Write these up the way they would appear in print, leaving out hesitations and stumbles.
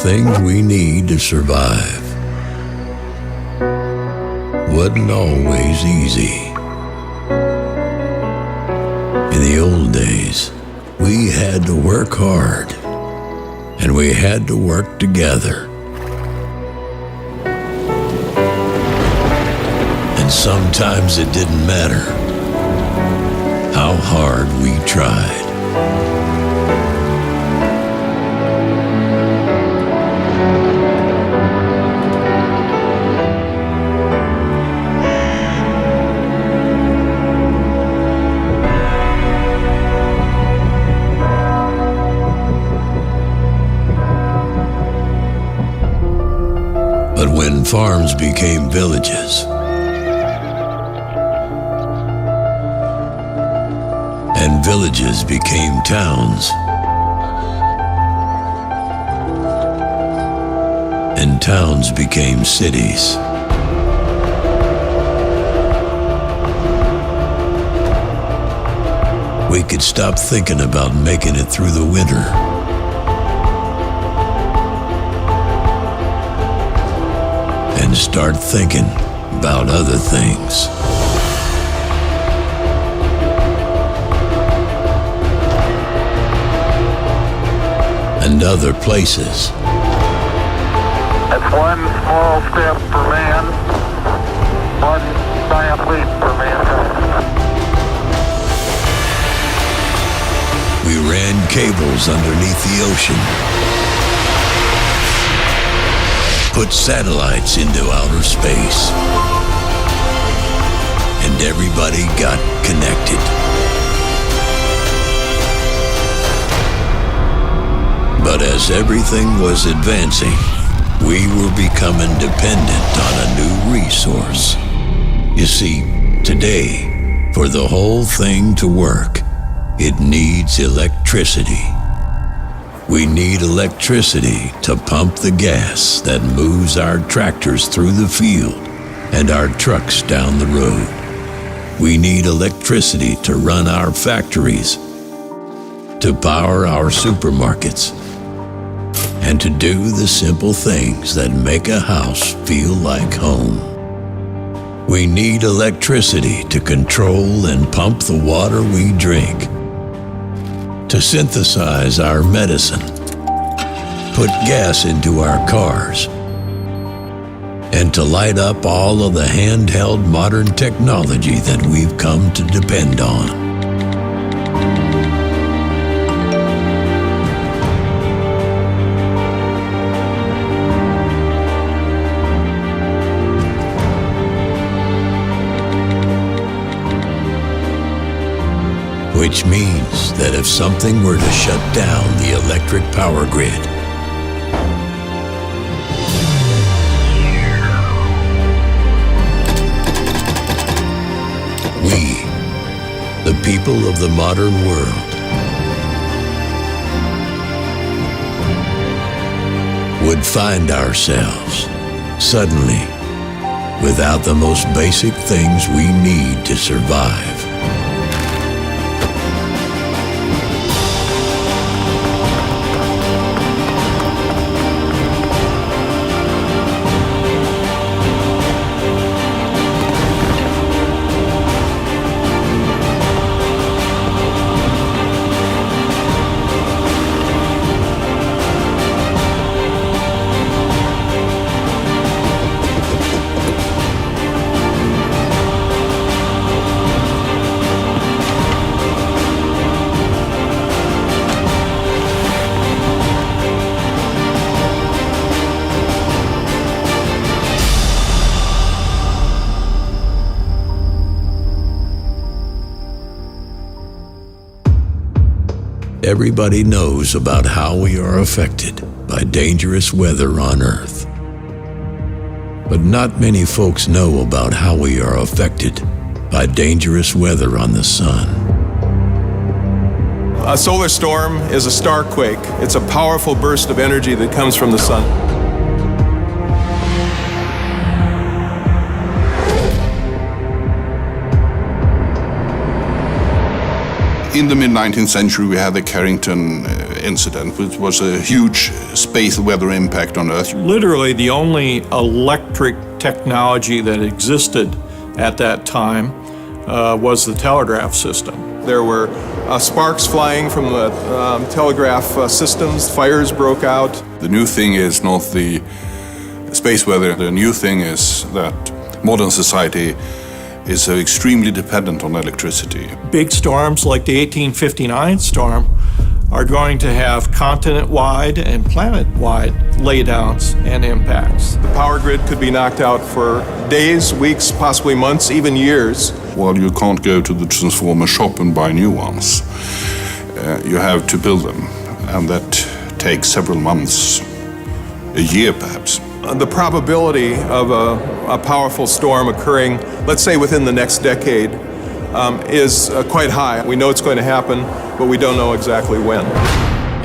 things we need to survive wasn't always easy. In the old days, we had to work hard, and we had to work together. And sometimes it didn't matter how hard we tried. But when farms became villages, and villages became towns, and towns became cities, we could stop thinking about making it through the winter and start thinking about other things. And other places. That's one small step for man, one giant leap for mankind. We ran cables underneath the ocean, put satellites into outer space, and everybody got connected. But as everything was advancing, we were becoming dependent on a new resource. You see, today, for the whole thing to work, it needs electricity. We need electricity to pump the gas that moves our tractors through the field and our trucks down the road. We need electricity to run our factories, to power our supermarkets, and to do the simple things that make a house feel like home. We need electricity to control and pump the water we drink, to synthesize our medicine, put gas into our cars, and to light up all of the handheld modern technology that we've come to depend on. Which means that if something were to shut down the electric power grid, we, the people of the modern world, would find ourselves suddenly without the most basic things we need to survive. Everybody knows about how we are affected by dangerous weather on Earth. But not many folks know about how we are affected by dangerous weather on the sun. A solar storm is a star quake. It's a powerful burst of energy that comes from the sun. In the mid-19th century, we had the Carrington incident, which was a huge space weather impact on Earth. Literally the only electric technology that existed at that time was the telegraph system. There were sparks flying from the telegraph systems, fires broke out. The new thing is not the space weather. The new thing is that modern society is extremely dependent on electricity. Big storms like the 1859 storm are going to have continent-wide and planet-wide laydowns and impacts. The power grid could be knocked out for days, weeks, possibly months, even years. Well, you can't go to the transformer shop and buy new ones. You have to build them, and that takes several months, a year perhaps. The probability of a powerful storm occurring, let's say within the next decade, is quite high. We know it's going to happen, but we don't know exactly when.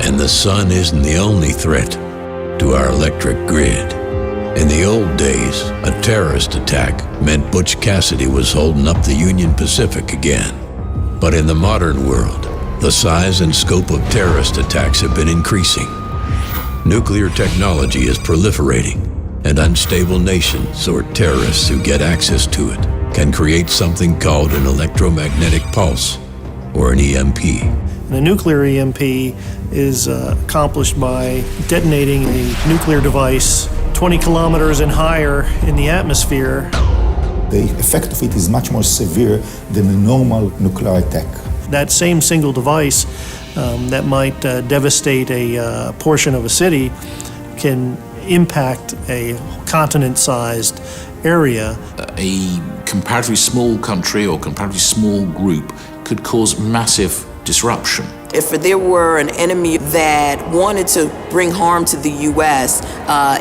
And the sun isn't the only threat to our electric grid. In the old days, a terrorist attack meant Butch Cassidy was holding up the Union Pacific again. But in the modern world, the size and scope of terrorist attacks have been increasing. Nuclear technology is proliferating, and unstable nations or terrorists who get access to it can create something called an electromagnetic pulse, or an EMP. And a nuclear EMP is accomplished by detonating a nuclear device 20 kilometers and higher in the atmosphere. The effect of it is much more severe than a normal nuclear attack. That same single device that might devastate a portion of a city can impact a continent-sized area. A comparatively small country or comparatively small group could cause massive disruption. If there were an enemy that wanted to bring harm to the U.S.,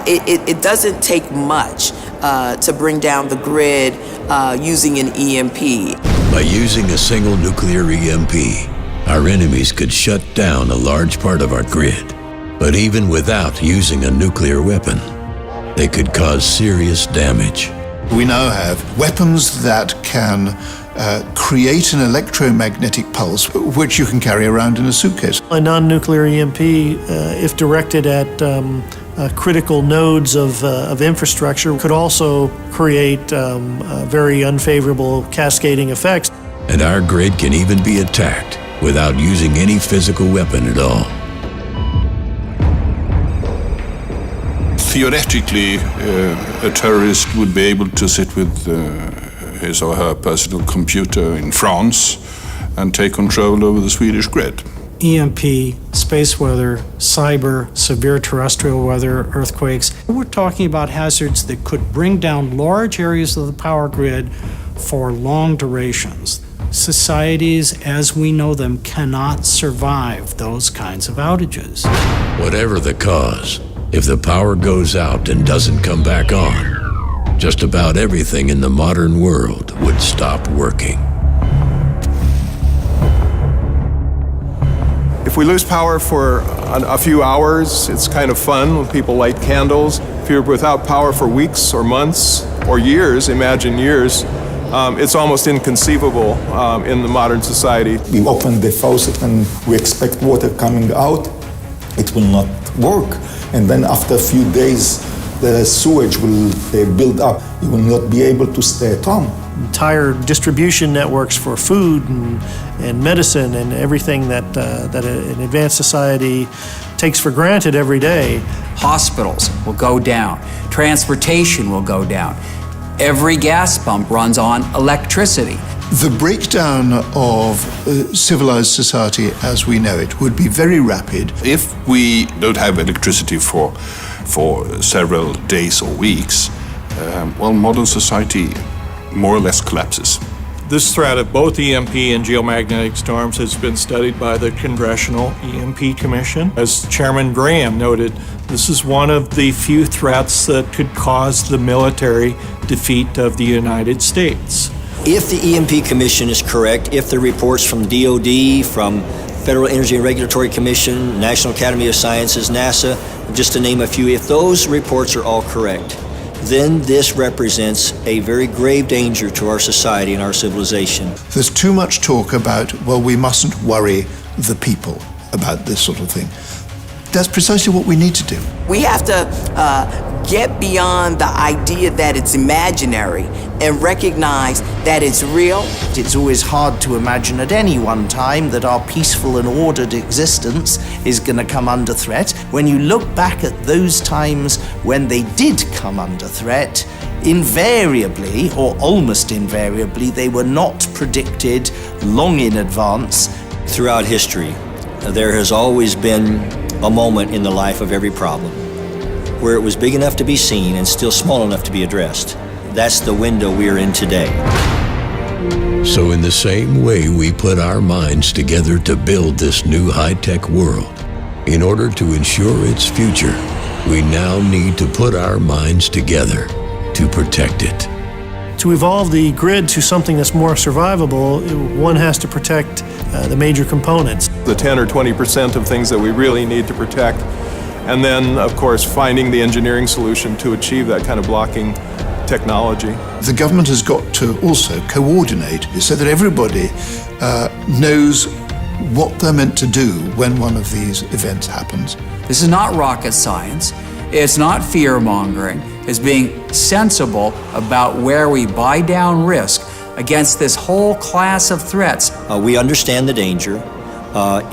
it doesn't take much to bring down the grid using an EMP. By using a single nuclear EMP, our enemies could shut down a large part of our grid. But even without using a nuclear weapon, they could cause serious damage. We now have weapons that can create an electromagnetic pulse, which you can carry around in a suitcase. A non-nuclear EMP, if directed at critical nodes of infrastructure, could also create very unfavorable cascading effects. And our grid can even be attacked without using any physical weapon at all. Theoretically, a terrorist would be able to sit with his or her personal computer in France and take control over the Swedish grid. EMP, space weather, cyber, severe terrestrial weather, earthquakes. We're talking about hazards that could bring down large areas of the power grid for long durations. Societies, as we know them, cannot survive those kinds of outages. Whatever the cause, if the power goes out and doesn't come back on, just about everything in the modern world would stop working. If we lose power for a few hours, it's kind of fun when people light candles. If you're without power for weeks or months or years, imagine years, it's almost inconceivable in the modern society. We open the faucet and we expect water coming out. It will not work. And then after a few days, the sewage will build up. You will not be able to stay at home. Entire distribution networks for food and medicine and everything that an advanced society takes for granted every day. Hospitals will go down. Transportation will go down. Every gas pump runs on electricity. The breakdown of civilized society as we know it would be very rapid. If we don't have electricity for several days or weeks, modern society more or less collapses. This threat of both EMP and geomagnetic storms has been studied by the Congressional EMP Commission. As Chairman Graham noted, this is one of the few threats that could cause the military defeat of the United States. If the EMP Commission is correct, if the reports from DOD, from Federal Energy and Regulatory Commission, National Academy of Sciences, NASA, just to name a few, if those reports are all correct, then this represents a very grave danger to our society and our civilization. There's too much talk about, well, we mustn't worry the people about this sort of thing. That's precisely what we need to do. We have to get beyond the idea that it's imaginary and recognize that it's real. It's always hard to imagine at any one time that our peaceful and ordered existence is going to come under threat. When you look back at those times when they did come under threat, invariably, or almost invariably, they were not predicted long in advance. Throughout history, there has always been a moment in the life of every problem where it was big enough to be seen and still small enough to be addressed. That's the window we are in today. So in the same way we put our minds together to build this new high-tech world, in order to ensure its future, we now need to put our minds together to protect it. To evolve the grid to something that's more survivable, one has to protect the major components. The 10 or 20% of things that we really need to protect. And then, of course, finding the engineering solution to achieve that kind of blocking technology. The government has got to also coordinate so that everybody knows what they're meant to do when one of these events happens. This is not rocket science. It's not fear-mongering. It's being sensible about where we buy down risk against this whole class of threats. We understand the danger.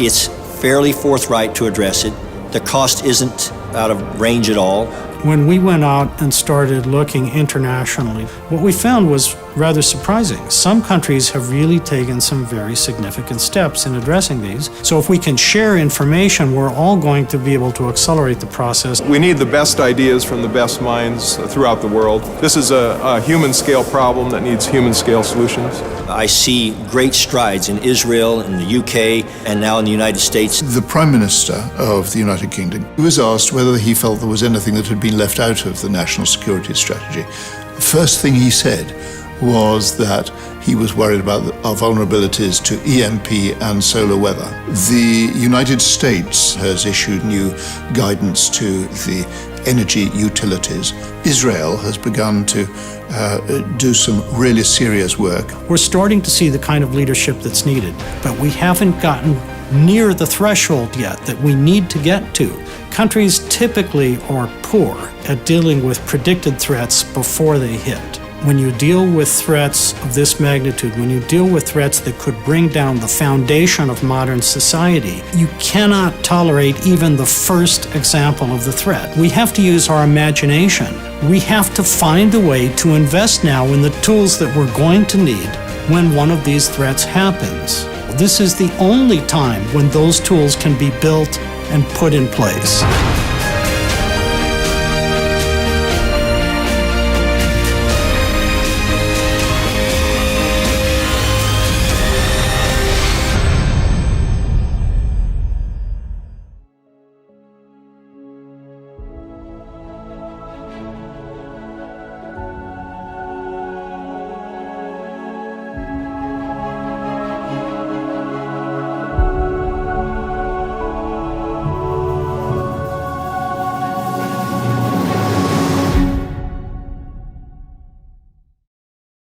It's fairly forthright to address it. The cost isn't out of range at all. When we went out and started looking internationally, what we found was rather surprising. Some countries have really taken some very significant steps in addressing these. So if we can share information, we're all going to be able to accelerate the process. We need the best ideas from the best minds throughout the world. This is a human-scale problem that needs human-scale solutions. I see great strides in Israel, in the UK, and now in the United States. The Prime Minister of the United Kingdom was asked whether he felt there was anything that had been left out of the national security strategy. The first thing he said was that he was worried about our vulnerabilities to EMP and solar weather. The United States has issued new guidance to the energy utilities. Israel has begun to do some really serious work. We're starting to see the kind of leadership that's needed, but we haven't gotten near the threshold yet that we need to get to. Countries typically are poor at dealing with predicted threats before they hit. When you deal with threats of this magnitude, when you deal with threats that could bring down the foundation of modern society, you cannot tolerate even the first example of the threat. We have to use our imagination. We have to find a way to invest now in the tools that we're going to need when one of these threats happens. This is the only time when those tools can be built and put in place.